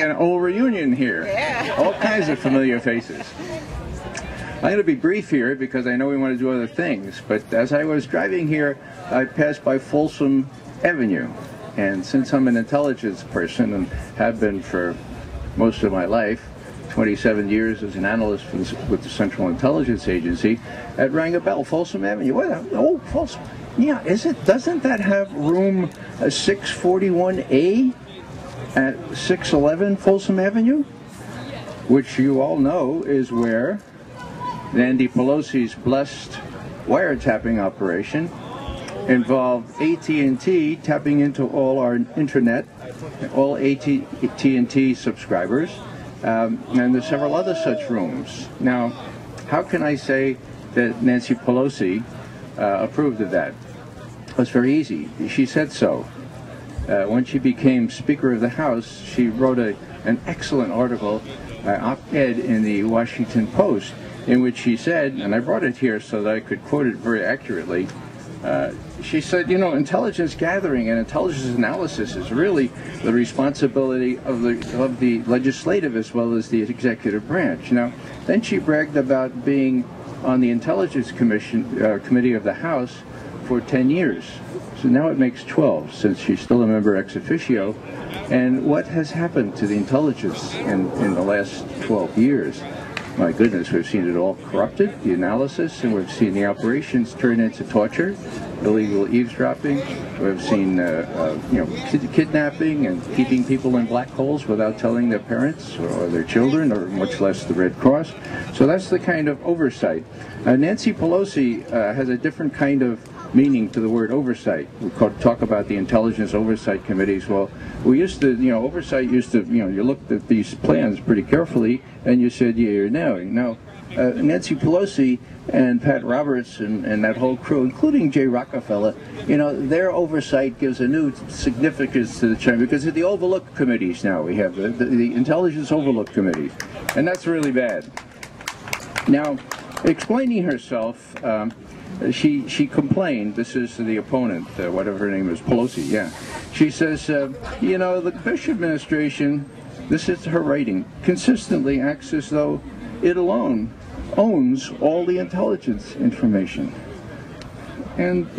an old reunion here. Yeah. All kinds of familiar faces. I'm going to be brief here because I know we want to do other things, but as I was driving here, I passed by Folsom Avenue. And since I'm an intelligence person and have been for most of my life, 27 years as an analyst with the Central Intelligence Agency, it rang a bell. Folsom Avenue. What? Oh, Folsom. Yeah, doesn't that have room 641A at 611 Folsom Avenue? Which you all know is where Nancy Pelosi's blessed wiretapping operation involved AT&T tapping into all our internet, all AT&T subscribers, and there's several other such rooms. Now, how can I say that Nancy Pelosi approved of that? It's very easy. She said so. When she became Speaker of the House, she wrote an excellent article, op-ed in the Washington Post, in which she said, and I brought it here so that I could quote it very accurately, she said, you know, intelligence gathering and intelligence analysis is really the responsibility of the legislative as well as the executive branch. Now, then she bragged about being on the Intelligence Committee of the House for 10 years. So now it makes 12, since she's still a member ex officio. And what has happened to the intelligence in the last 12 years? My goodness, we've seen it all corrupted, the analysis, and we've seen the operations turn into torture, illegal eavesdropping. We've seen, kidnapping and keeping people in black holes without telling their parents or their children, or much less the Red Cross. So that's the kind of oversight. Nancy Pelosi has a different kind of meaning to the word oversight. We talk about the intelligence oversight committees. Well, we used to, oversight used to, you looked at these plans pretty carefully and you said yeah or no. Now, Nancy Pelosi and Pat Roberts and that whole crew, including Jay Rockefeller, their oversight gives a new significance to the China, because of the overlook committees now. We have the intelligence overlook committees, and that's really bad. Now, explaining herself, she complained, this is the opponent, whatever her name is, Pelosi, yeah. She says, the Bush administration, this is her writing, consistently acts as though it alone owns all the intelligence information. And,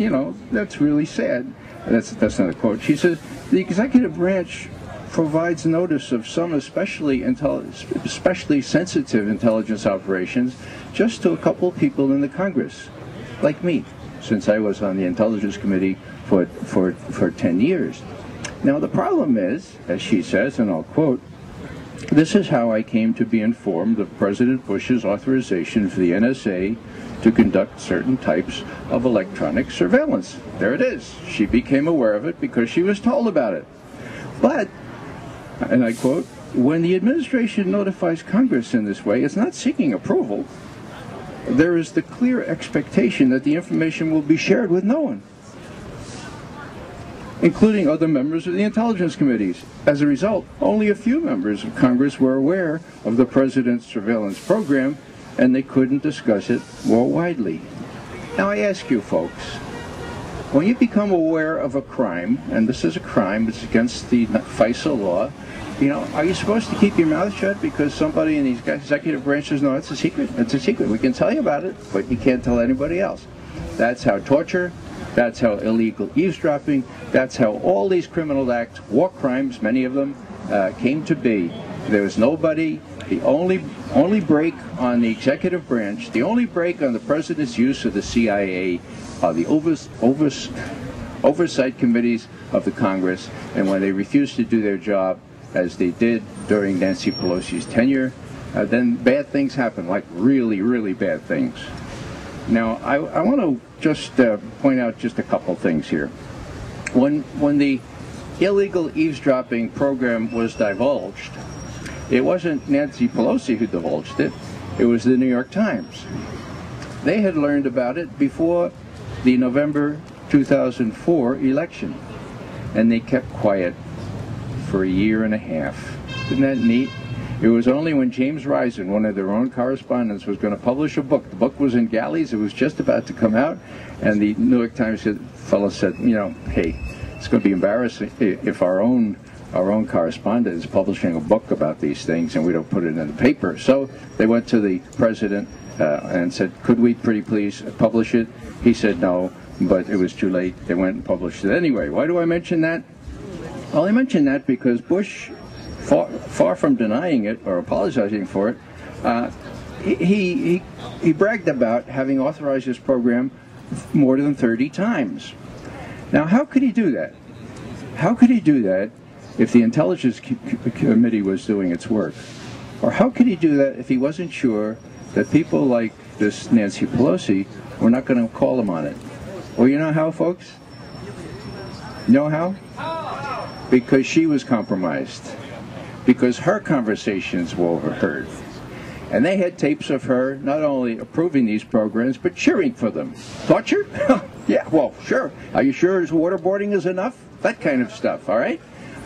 that's really sad. That's not a quote. She says, the executive branch provides notice of some especially sensitive intelligence operations just to a couple people in the Congress. Like me, since I was on the Intelligence Committee for 10 years. Now the problem is, as she says, and I'll quote, "This is how I came to be informed of President Bush's authorization for the NSA to conduct certain types of electronic surveillance." There it is. She became aware of it because she was told about it. But, and I quote, "When the administration notifies Congress in this way, it's not seeking approval. There is the clear expectation that the information will be shared with no one, including other members of the intelligence committees. As a result, only a few members of Congress were aware of the president's surveillance program, and they couldn't discuss it more widely." Now I ask you folks, when you become aware of a crime, and this is a crime, it's against the FISA law, are you supposed to keep your mouth shut because somebody in these executive branches, no, it's a secret, it's a secret, we can tell you about it, but you can't tell anybody else. That's how torture, that's how illegal eavesdropping, that's how all these criminal acts, war crimes, many of them, came to be. There was nobody, the only break on the executive branch, the only break on the president's use of the CIA are the oversight committees of the Congress, and when they refuse to do their job, as they did during Nancy Pelosi's tenure, then bad things happen, like really, really bad things. Now, I want to just point out just a couple things here. When the illegal eavesdropping program was divulged, it wasn't Nancy Pelosi who divulged it, it was the New York Times. They had learned about it before the November 2004 election, and they kept quiet for a year and a half. Isn't that neat? It was only when James Risen, one of their own correspondents, was going to publish a book. The book was in galleys, it was just about to come out, and the New York Times fellow said, hey, it's going to be embarrassing if our own our own correspondent is publishing a book about these things, and we don't put it in the paper. So they went to the president and said, could we pretty please publish it? He said no, but it was too late. They went and published it anyway. Why do I mention that? Well, I mention that because Bush, far from denying it or apologizing for it, he bragged about having authorized this program more than 30 times. Now, how could he do that? How could he do that if the Intelligence Committee was doing its work? Or how could he do that if he wasn't sure that people like this Nancy Pelosi were not going to call him on it? Well, you know how, folks? You know how? Because she was compromised. Because her conversations were overheard. And they had tapes of her not only approving these programs, but cheering for them. Torture? Yeah, well, sure. Are you sure waterboarding is enough? That kind of stuff, all right?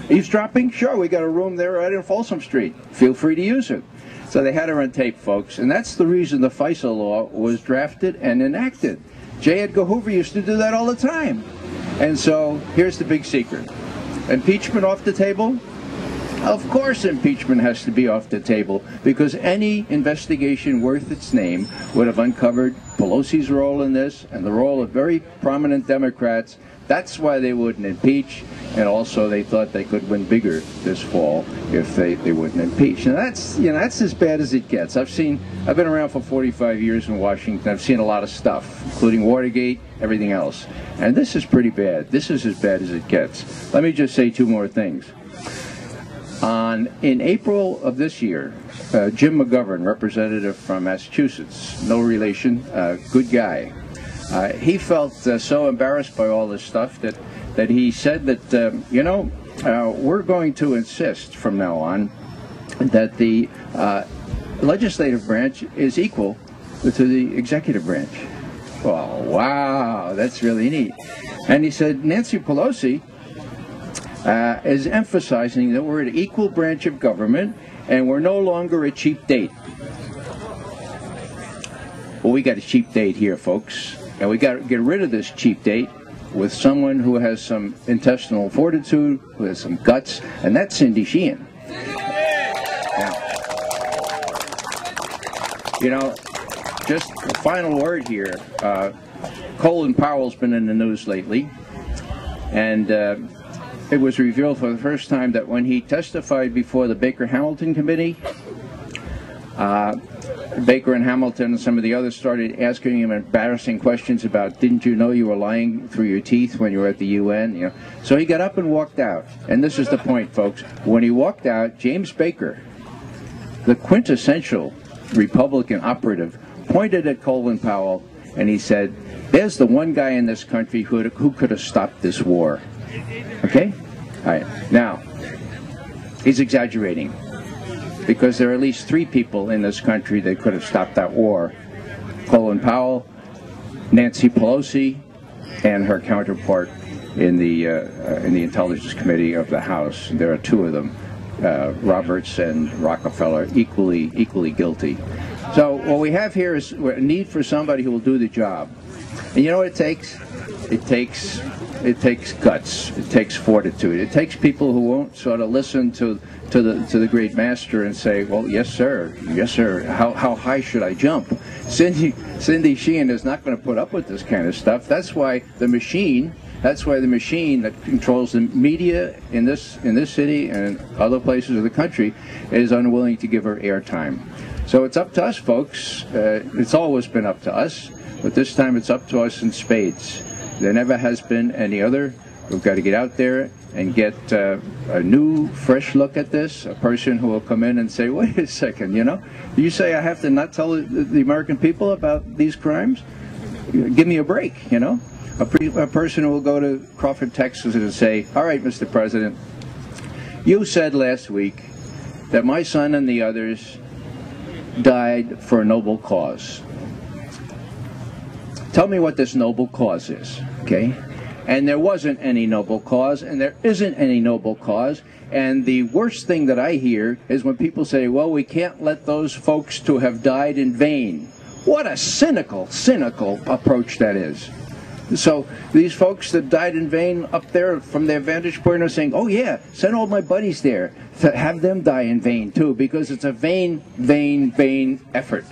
Eavesdropping? Sure, we got a room there right in Folsom Street. Feel free to use it. So they had her on tape, folks. And that's the reason the FISA law was drafted and enacted. J. Edgar Hoover used to do that all the time. And so here's the big secret. Impeachment off the table? Of course impeachment has to be off the table, because any investigation worth its name would have uncovered Pelosi's role in this and the role of very prominent Democrats. That's why they wouldn't impeach, and also they thought they could win bigger this fall if they wouldn't impeach. And that's as bad as it gets. I've been around for 45 years in Washington. I've seen a lot of stuff, including Watergate, everything else. And this is pretty bad. This is as bad as it gets. Let me just say two more things. In April of this year, Jim McGovern, representative from Massachusetts, no relation, good guy, he felt so embarrassed by all this stuff that he said that, we're going to insist from now on that the legislative branch is equal to the executive branch. Oh, wow, that's really neat. And he said Nancy Pelosi is emphasizing that we're an equal branch of government and we're no longer a cheap date. Well, we got a cheap date here, folks, and we got to get rid of this cheap date with someone who has some intestinal fortitude, who has some guts, and that's Cindy Sheehan. Now, just a final word here. Colin Powell's been in the news lately, and it was revealed for the first time that when he testified before the Baker-Hamilton Committee, Baker and Hamilton and some of the others started asking him embarrassing questions about, didn't you know you were lying through your teeth when you were at the UN? So he got up and walked out. And this is the point, folks. When he walked out, James Baker, the quintessential Republican operative, pointed at Colin Powell and he said, there's the one guy in this country who could have stopped this war. Okay? All right. Now, he's exaggerating, because there are at least 3 people in this country that could have stopped that war. Colin Powell, Nancy Pelosi, and her counterpart in the Intelligence Committee of the House. There are 2 of them, Roberts and Rockefeller, equally guilty. So what we have here is a need for somebody who will do the job. And you know what it takes? It takes guts. It takes fortitude. It takes people who won't sort of listen to the great master and say, well, yes, sir. Yes, sir. How high should I jump? Cindy Sheehan is not going to put up with this kind of stuff. That's why the machine that controls the media in this city and other places of the country is unwilling to give her airtime. So it's up to us, folks. It's always been up to us, but this time it's up to us in spades. There never has been any other. We've got to get out there and get a new, fresh look at this, a person who will come in and say, wait a second, you say I have to not tell the American people about these crimes? Give me a break, A person who will go to Crawford, Texas and say, all right, Mr. President, you said last week that my son and the others died for a noble cause. Tell me what this noble cause is, okay? And there wasn't any noble cause, and there isn't any noble cause. And the worst thing that I hear is when people say, well, we can't let those folks to have died in vain. What a cynical approach that is. So these folks that died in vain up there from their vantage point are saying, oh yeah, send all my buddies there. Have them die in vain too, because it's a vain effort.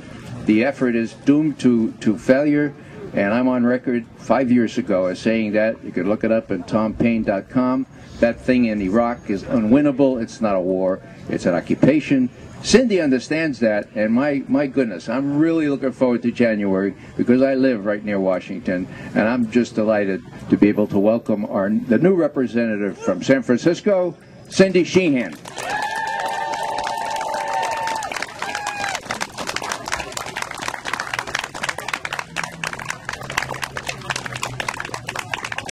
The effort is doomed to failure, and I'm on record 5 years ago as saying that. You can look it up at tompaine.com. That thing in Iraq is unwinnable. It's not a war. It's an occupation. Cindy understands that, and my goodness, I'm really looking forward to January because I live right near Washington, and I'm just delighted to be able to welcome the new representative from San Francisco, Cindy Sheehan.